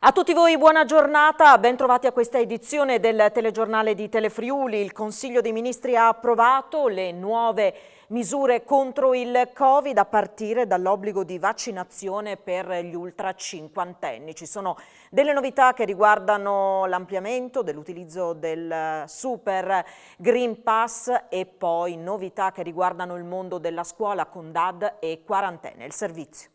A tutti voi buona giornata, ben trovati a questa edizione del telegiornale di Telefriuli. Il Consiglio dei Ministri ha approvato le nuove misure contro il Covid a partire dall'obbligo di vaccinazione per gli ultra cinquantenni. Ci sono delle novità che riguardano l'ampliamento dell'utilizzo del Super Green Pass e poi novità che riguardano il mondo della scuola con DAD e quarantene. Il servizio.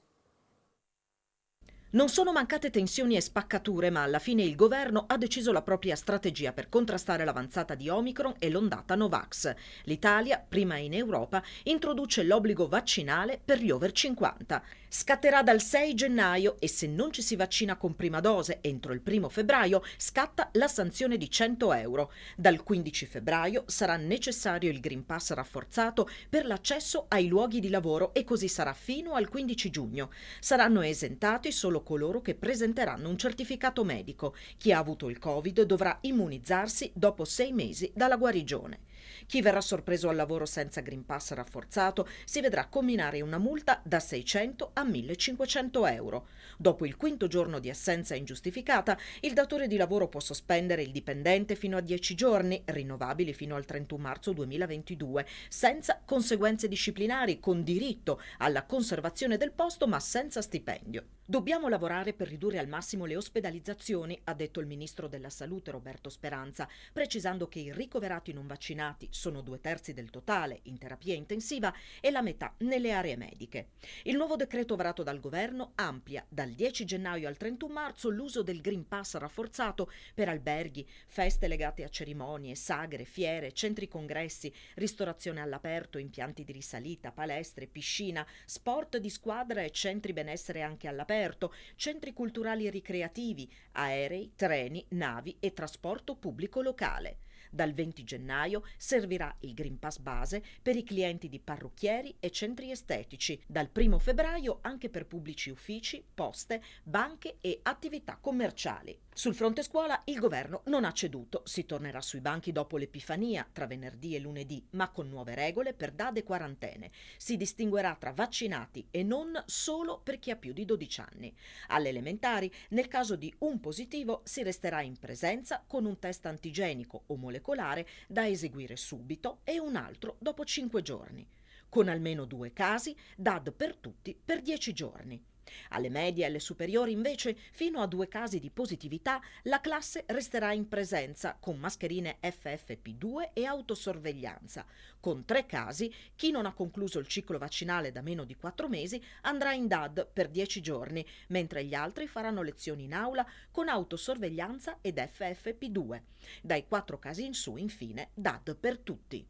Non sono mancate tensioni e spaccature, ma alla fine il governo ha deciso la propria strategia per contrastare l'avanzata di Omicron e l'ondata Novax. L'Italia, prima in Europa, introduce l'obbligo vaccinale per gli over 50. Scatterà dal 6 gennaio e se non ci si vaccina con prima dose entro il 1 febbraio scatta la sanzione di 100 euro. Dal 15 febbraio sarà necessario il Green Pass rafforzato per l'accesso ai luoghi di lavoro e così sarà fino al 15 giugno. Saranno esentati solo coloro che presenteranno un certificato medico. Chi ha avuto il Covid dovrà immunizzarsi dopo 6 mesi dalla guarigione. Chi verrà sorpreso al lavoro senza Green Pass rafforzato si vedrà comminare una multa da 600 a 1500 euro. Dopo il quinto giorno di assenza ingiustificata, il datore di lavoro può sospendere il dipendente fino a 10 giorni, rinnovabili fino al 31 marzo 2022, senza conseguenze disciplinari, con diritto alla conservazione del posto ma senza stipendio. Dobbiamo lavorare per ridurre al massimo le ospedalizzazioni, ha detto il ministro della Salute Roberto Speranza, precisando che i ricoverati non vaccinati sono 2/3 del totale in terapia intensiva e la metà nelle aree mediche. Il nuovo decreto varato dal governo amplia dal 10 gennaio al 31 marzo l'uso del Green Pass rafforzato per alberghi, feste legate a cerimonie, sagre, fiere, centri congressi, ristorazione all'aperto, impianti di risalita, palestre, piscina, sport di squadra e centri benessere anche all'aperto, centri culturali e ricreativi, aerei, treni, navi e trasporto pubblico locale. Dal 20 gennaio servirà il Green Pass base per i clienti di parrucchieri e centri estetici, dal 1 febbraio anche per pubblici uffici, poste, banche e attività commerciali. Sul fronte scuola il governo non ha ceduto, si tornerà sui banchi dopo l'Epifania tra venerdì e lunedì, ma con nuove regole per DAD e quarantene. Si distinguerà tra vaccinati e non solo per chi ha più di 12 anni. Alle elementari, nel caso di un positivo, si resterà in presenza con un test antigenico o molecolare da eseguire subito e un altro dopo 5 giorni. Con almeno 2 casi, DAD per tutti per 10 giorni. Alle medie e alle superiori, invece, fino a 2 casi di positività, la classe resterà in presenza con mascherine FFP2 e autosorveglianza. Con 3 casi, chi non ha concluso il ciclo vaccinale da meno di 4 mesi andrà in DAD per 10 giorni, mentre gli altri faranno lezioni in aula con autosorveglianza ed FFP2. Dai 4 casi in su, infine, DAD per tutti.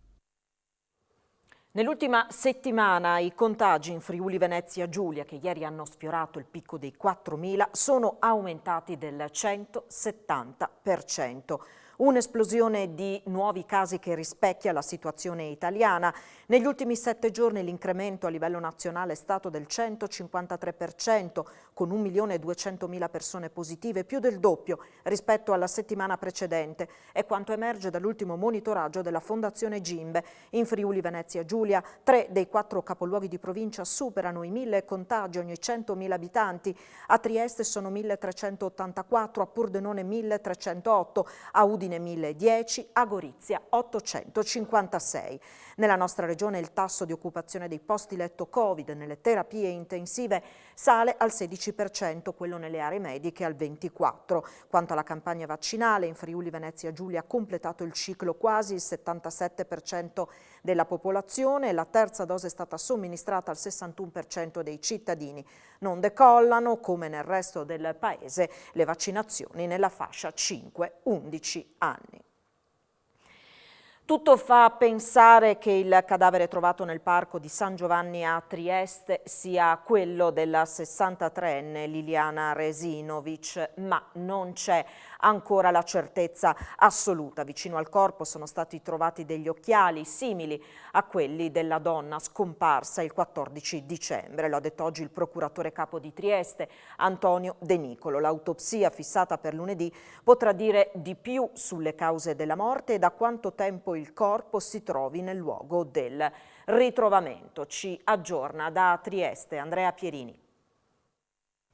Nell'ultima settimana i contagi in Friuli Venezia Giulia, che ieri hanno sfiorato il picco dei 4.000, sono aumentati del 170%. Un'esplosione di nuovi casi che rispecchia la situazione italiana. Negli ultimi 7 giorni l'incremento a livello nazionale è stato del 153%, con 1.200.000 persone positive, più del doppio rispetto alla settimana precedente. È quanto emerge dall'ultimo monitoraggio della Fondazione Gimbe. In Friuli Venezia Giulia, 3 dei 4 capoluoghi di provincia superano i 1.000 contagi ogni 100.000 abitanti. A Trieste sono 1.384, a Pordenone 1.308, a Udine 1.010, a Gorizia 856. Nella nostra regione il tasso di occupazione dei posti letto Covid nelle terapie intensive sale al 16%, quello nelle aree mediche al 24%. Quanto alla campagna vaccinale, in Friuli Venezia Giulia ha completato il ciclo quasi il 77% della popolazione e la terza dose è stata somministrata al 61% dei cittadini. Non decollano, come nel resto del paese, le vaccinazioni nella fascia 5-11 anni. Tutto fa pensare che il cadavere trovato nel parco di San Giovanni a Trieste sia quello della 63enne Liliana Resinovic, ma non c'è ancora la certezza assoluta. Vicino al corpo sono stati trovati degli occhiali simili a quelli della donna scomparsa il 14 dicembre. Lo ha detto oggi il procuratore capo di Trieste, Antonio De Nicolo. L'autopsia fissata per lunedì potrà dire di più sulle cause della morte e da quanto tempo il corpo si trovi nel luogo del ritrovamento. Ci aggiorna da Trieste Andrea Pierini.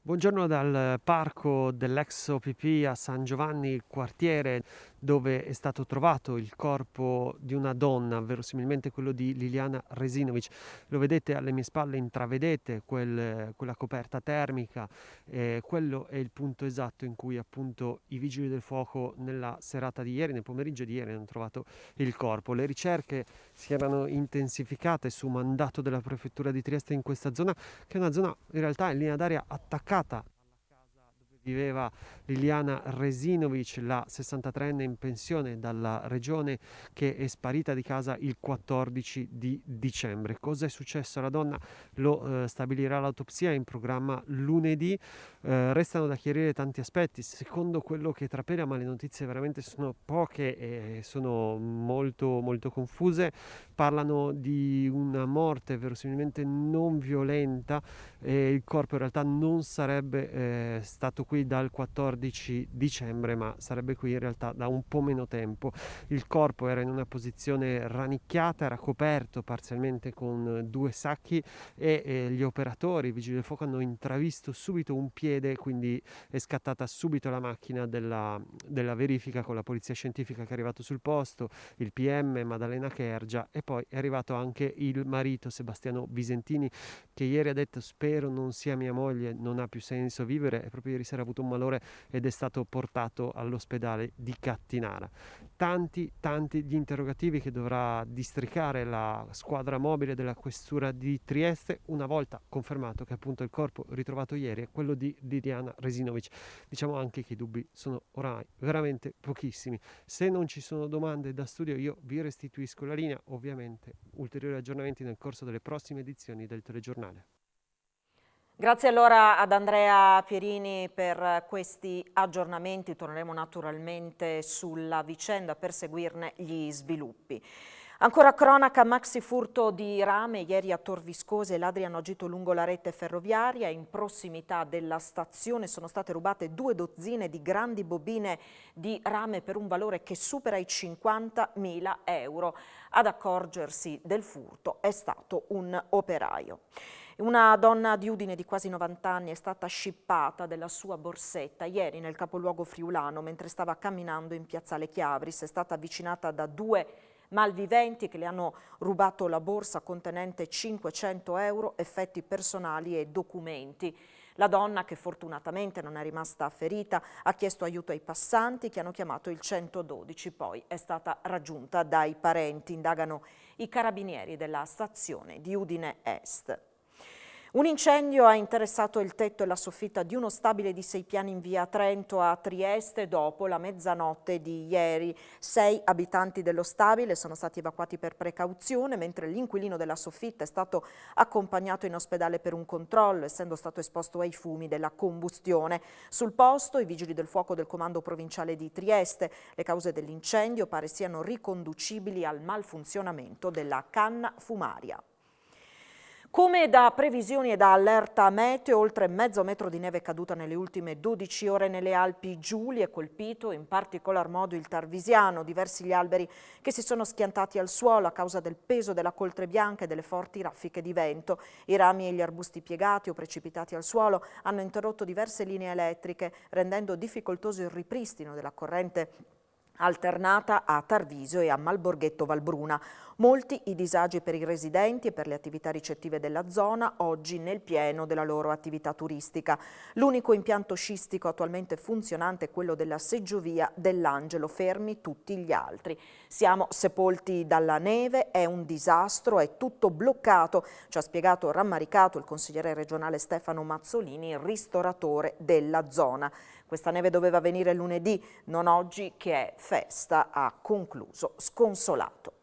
Buongiorno dal parco dell'ex OPP a San Giovanni, il quartiere dove è stato trovato il corpo di una donna, verosimilmente quello di Liliana Resinovic. Lo vedete alle mie spalle, intravedete quella coperta termica. Quello è il punto esatto in cui appunto i vigili del fuoco nella serata di ieri, nel pomeriggio di ieri, hanno trovato il corpo. Le ricerche si erano intensificate su mandato della prefettura di Trieste in questa zona, che è una zona in realtà in linea d'aria attaccata alla casa dove viveva Liliana Resinovic, la 63enne in pensione dalla regione, che è sparita di casa il 14 di dicembre. Cosa è successo alla donna? Lo stabilirà l'autopsia in programma lunedì. Restano da chiarire tanti aspetti. Secondo quello che trapela, ma le notizie veramente sono poche e sono molto molto confuse, parlano di una morte verosimilmente non violenta e il corpo in realtà non sarebbe stato qui dal 14 dicembre, ma sarebbe qui in realtà da un po' meno tempo. Il corpo era in una posizione rannicchiata, era coperto parzialmente con due sacchi e gli operatori, i vigili del fuoco, hanno intravisto subito un piede, quindi è scattata subito la macchina della verifica con la polizia scientifica che è arrivato sul posto, il PM Maddalena Kergia, e poi è arrivato anche il marito Sebastiano Visentini, che ieri ha detto: spero non sia mia moglie, non ha più senso vivere, e proprio ieri sera ha avuto un malore ed è stato portato all'ospedale di Cattinara. Tanti gli interrogativi che dovrà districare la squadra mobile della questura di Trieste, una volta confermato che appunto il corpo ritrovato ieri è quello di Liliana Resinovic. Diciamo anche che i dubbi sono oramai veramente pochissimi. Se non ci sono domande da studio, io vi restituisco la linea. Ovviamente ulteriori aggiornamenti nel corso delle prossime edizioni del telegiornale. Grazie allora ad Andrea Pierini per questi aggiornamenti. Torneremo naturalmente sulla vicenda per seguirne gli sviluppi. Ancora cronaca, maxi furto di rame. Ieri a Tor Viscosi i ladri hanno agito lungo la rete ferroviaria. In prossimità della stazione sono state rubate 2 dozzine di grandi bobine di rame per un valore che supera i 50.000 euro. Ad accorgersi del furto è stato un operaio. Una donna di Udine di quasi 90 anni è stata scippata della sua borsetta ieri nel capoluogo friulano mentre stava camminando in piazzale Chiavris. È stata avvicinata da 2 malviventi che le hanno rubato la borsa contenente 500 euro, effetti personali e documenti. La donna, che fortunatamente non è rimasta ferita, ha chiesto aiuto ai passanti che hanno chiamato il 112, poi è stata raggiunta dai parenti. Indagano i carabinieri della stazione di Udine Est. Un incendio ha interessato il tetto e la soffitta di uno stabile di 6 piani in via Trento a Trieste dopo la mezzanotte di ieri. 6 abitanti dello stabile sono stati evacuati per precauzione, mentre l'inquilino della soffitta è stato accompagnato in ospedale per un controllo, essendo stato esposto ai fumi della combustione. Sul posto i vigili del fuoco del comando provinciale di Trieste. Le cause dell'incendio pare siano riconducibili al malfunzionamento della canna fumaria. Come da previsioni e da allerta meteo, oltre mezzo metro di neve è caduta nelle ultime 12 ore nelle Alpi Giulie, colpito in particolar modo il Tarvisiano. Diversi gli alberi che si sono schiantati al suolo a causa del peso della coltre bianca e delle forti raffiche di vento. I rami e gli arbusti piegati o precipitati al suolo hanno interrotto diverse linee elettriche, rendendo difficoltoso il ripristino della corrente alternata a Tarvisio e a Malborghetto Valbruna. Molti i disagi per i residenti e per le attività ricettive della zona, oggi nel pieno della loro attività turistica. L'unico impianto scistico attualmente funzionante è quello della seggiovia dell'Angelo, fermi tutti gli altri. Siamo sepolti dalla neve, è un disastro, è tutto bloccato, ci ha spiegato rammaricato il consigliere regionale Stefano Mazzolini, il ristoratore della zona. Questa neve doveva venire lunedì, non oggi che è festa, ha concluso sconsolato.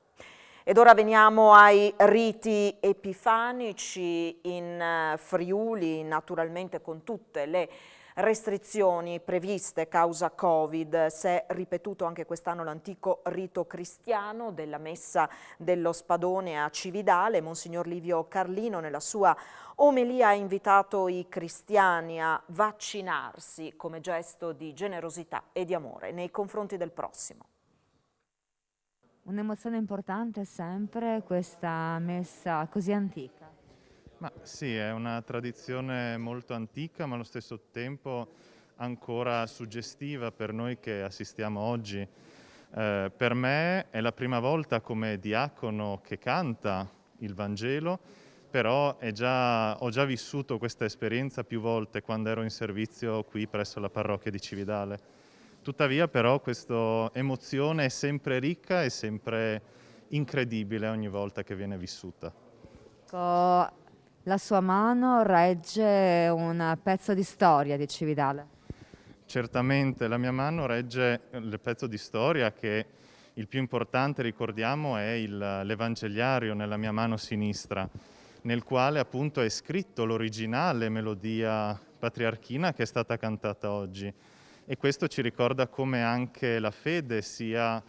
Ed ora veniamo ai riti epifanici in Friuli, naturalmente con tutte le restrizioni previste causa Covid. Si è ripetuto anche quest'anno l'antico rito cristiano della messa dello Spadone a Cividale. Monsignor Livio Carlino nella sua omelia ha invitato i cristiani a vaccinarsi come gesto di generosità e di amore nei confronti del prossimo. Un'emozione importante sempre questa messa così antica. Ma sì, è una tradizione molto antica, ma allo stesso tempo ancora suggestiva per noi che assistiamo oggi. Per me è la prima volta come diacono che canta il Vangelo, però ho già vissuto questa esperienza più volte quando ero in servizio qui presso la parrocchia di Cividale. Tuttavia però questa emozione è sempre ricca e sempre incredibile ogni volta che viene vissuta. La sua mano regge un pezzo di storia di Cividale. Certamente la mia mano regge il pezzo di storia che il più importante, ricordiamo, è l'Evangeliario nella mia mano sinistra, nel quale appunto è scritto l'originale melodia patriarchina che è stata cantata oggi. E questo ci ricorda come anche la fede sia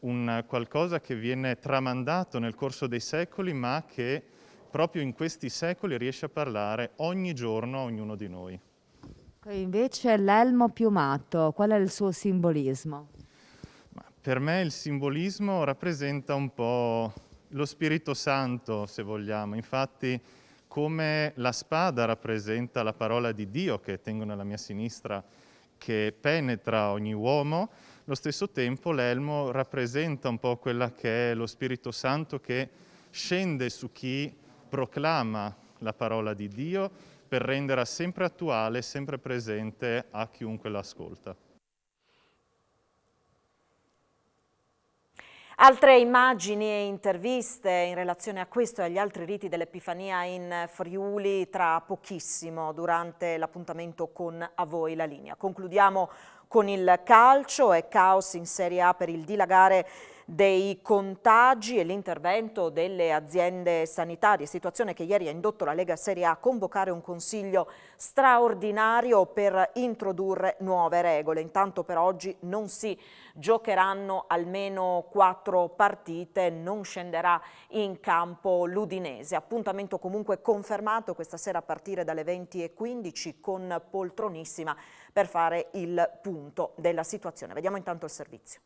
un qualcosa che viene tramandato nel corso dei secoli, ma che proprio in questi secoli riesce a parlare ogni giorno a ognuno di noi. Invece l'elmo piumato, qual è il suo simbolismo? Per me il simbolismo rappresenta un po' lo Spirito Santo, se vogliamo. Infatti, come la spada rappresenta la parola di Dio che tengo nella mia sinistra, che penetra ogni uomo, allo stesso tempo l'elmo rappresenta un po' quella che è lo Spirito Santo che scende su chi proclama la parola di Dio per renderla sempre attuale, sempre presente a chiunque l'ascolta. Altre immagini e interviste in relazione a questo e agli altri riti dell'Epifania in Friuli tra pochissimo durante l'appuntamento con A Voi la Linea. Concludiamo con il calcio e caos in Serie A per il dilagare dei contagi e l'intervento delle aziende sanitarie, situazione che ieri ha indotto la Lega Serie A a convocare un consiglio straordinario per introdurre nuove regole. Intanto per oggi non si giocheranno almeno 4 partite, non scenderà in campo l'Udinese. Appuntamento comunque confermato questa sera a partire dalle 20:15 con Poltronissima per fare il punto della situazione. Vediamo intanto il servizio.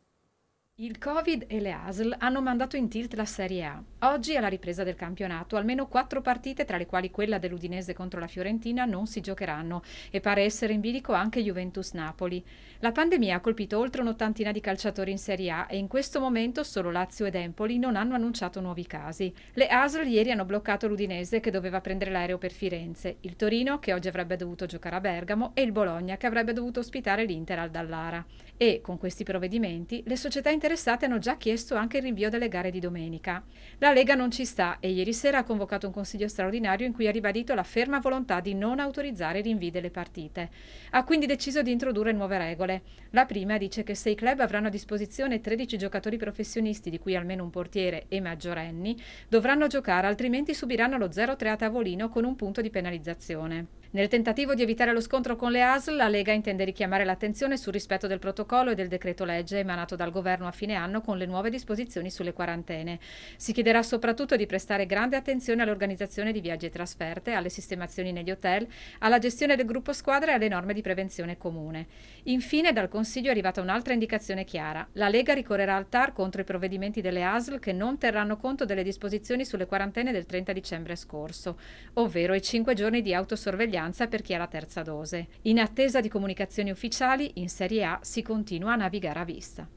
Il Covid e le ASL hanno mandato in tilt la Serie A. Oggi, alla ripresa del campionato, almeno 4 partite, tra le quali quella dell'Udinese contro la Fiorentina, non si giocheranno e pare essere in bilico anche Juventus-Napoli. La pandemia ha colpito oltre un'ottantina di calciatori in Serie A e in questo momento solo Lazio ed Empoli non hanno annunciato nuovi casi. Le ASL ieri hanno bloccato l'Udinese che doveva prendere l'aereo per Firenze, il Torino che oggi avrebbe dovuto giocare a Bergamo e il Bologna che avrebbe dovuto ospitare l'Inter al Dallara. E con questi provvedimenti le società interessate hanno già chiesto anche il rinvio delle gare di domenica. La Lega non ci sta e ieri sera ha convocato un consiglio straordinario in cui ha ribadito la ferma volontà di non autorizzare i rinvii delle partite. Ha quindi deciso di introdurre nuove regole. La prima dice che se i club avranno a disposizione 13 giocatori professionisti, di cui almeno un portiere e maggiorenni, dovranno giocare, altrimenti subiranno lo 0-3 a tavolino con un punto di penalizzazione. Nel tentativo di evitare lo scontro con le ASL, la Lega intende richiamare l'attenzione sul rispetto del protocollo e del decreto legge emanato dal governo a fine anno con le nuove disposizioni sulle quarantene. Si chiederà soprattutto di prestare grande attenzione all'organizzazione di viaggi e trasferte, alle sistemazioni negli hotel, alla gestione del gruppo squadra e alle norme di prevenzione comune. Infine, dal Consiglio è arrivata un'altra indicazione chiara. La Lega ricorrerà al TAR contro i provvedimenti delle ASL che non terranno conto delle disposizioni sulle quarantene del 30 dicembre scorso, ovvero i 5 giorni di autosorveglianza per chi ha la terza dose. In attesa di comunicazioni ufficiali, in Serie A si continua a navigare a vista.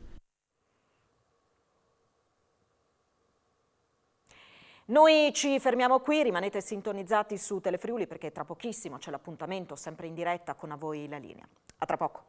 Noi ci fermiamo qui, rimanete sintonizzati su Telefriuli perché tra pochissimo c'è l'appuntamento sempre in diretta con A Voi la Linea. A tra poco.